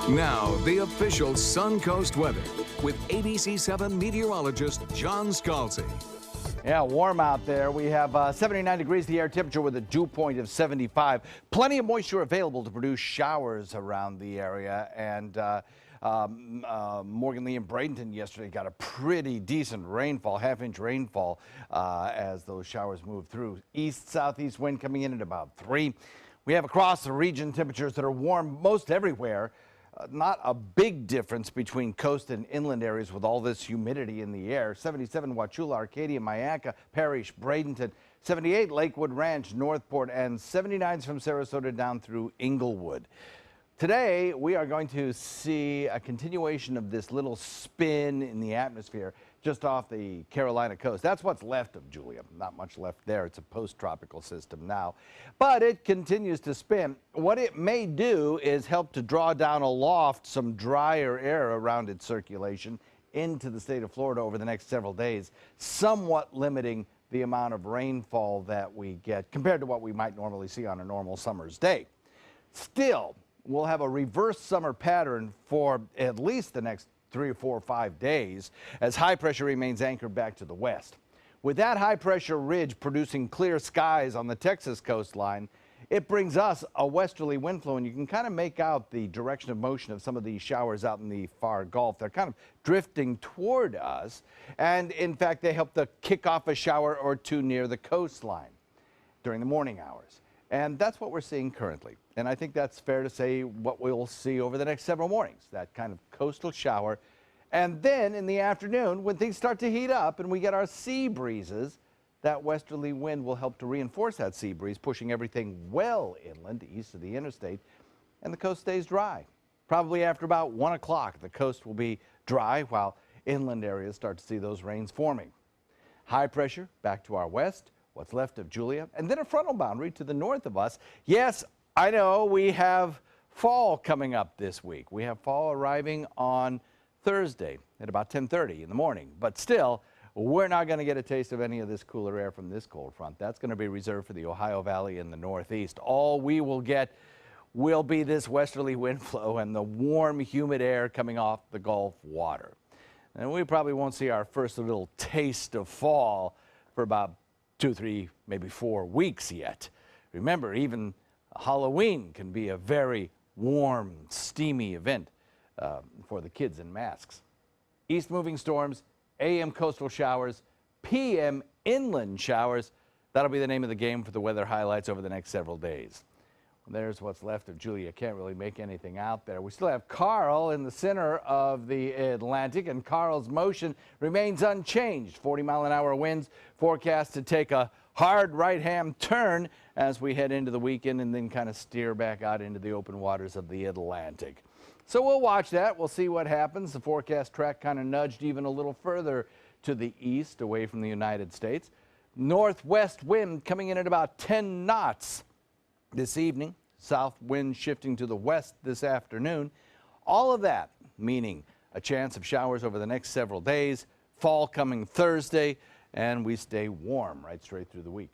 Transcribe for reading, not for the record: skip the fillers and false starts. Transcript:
Now, the official Suncoast weather with ABC7 meteorologist John Scalzi. Yeah, warm out there. We have 79 degrees the air temperature with a dew point of 75. Plenty of moisture available to produce showers around the area. And Morgan Lee and Bradenton yesterday got a pretty decent rainfall, half-inch rainfall as those showers move through. East-southeast wind coming in at about 3. We have across the region temperatures that are warm most everywhere. Not a big difference between coast and inland areas with all this humidity in the air. 77 Wauchula, Arcadia, Myakka, Parrish, Bradenton, 78 Lakewood Ranch, Northport, and 79s from Sarasota down through Inglewood. Today, we are going to see a continuation of this little spin in the atmosphere just off the Carolina coast. That's what's left of Julia. Not much left there. It's a post-tropical system now. But it continues to spin. What it may do is help to draw down aloft some drier air around its circulation into the state of Florida over the next several days, somewhat limiting the amount of rainfall that we get compared to what we might normally see on a normal summer's day. Still, we'll have a reverse summer pattern for at least the next 3 or 4 or 5 days as high pressure remains anchored back to the west. With that high pressure ridge producing clear skies on the Texas coastline, it brings us a westerly wind flow, and you can kind of make out the direction of motion of some of these showers out in the far Gulf. They're kind of drifting toward us, and in fact they help to kick off a shower or two near the coastline during the morning hours. And that's what we're seeing currently. And I think that's fair to say what we'll see over the next several mornings, that kind of coastal shower. And then in the afternoon, when things start to heat up and we get our sea breezes, that westerly wind will help to reinforce that sea breeze, pushing everything well inland east of the interstate, and the coast stays dry. Probably after about 1 o'clock, the coast will be dry while inland areas start to see those rains forming. High pressure back to our west, what's left of Julia, and then a frontal boundary to the north of us. Yes, I know we have fall coming up this week. We have fall arriving on Thursday at about 10:30 in the morning, but still, we're not going to get a taste of any of this cooler air from this cold front. That's going to be reserved for the Ohio Valley and the Northeast. All we will get will be this westerly wind flow and the warm, humid air coming off the Gulf water. And we probably won't see our first little taste of fall for about 2, 3, maybe 4 weeks yet. Remember, even Halloween can be a very warm, steamy event for the kids in masks. East moving storms, AM coastal showers, PM inland showers. That'll be the name of the game for the weather highlights over the next several days. There's what's left of Julia. Can't really make anything out there. We still have Carl in the center of the Atlantic, and Carl's motion remains unchanged. 40-mile-an-hour winds forecast to take a hard right-hand turn as we head into the weekend and then kind of steer back out into the open waters of the Atlantic. So we'll watch that. We'll see what happens. The forecast track kind of nudged even a little further to the east away from the United States. Northwest wind coming in at about 10 knots this evening. South wind shifting to the west this afternoon. All of that meaning a chance of showers over the next several days. Fall coming Thursday, and we stay warm right straight through the week.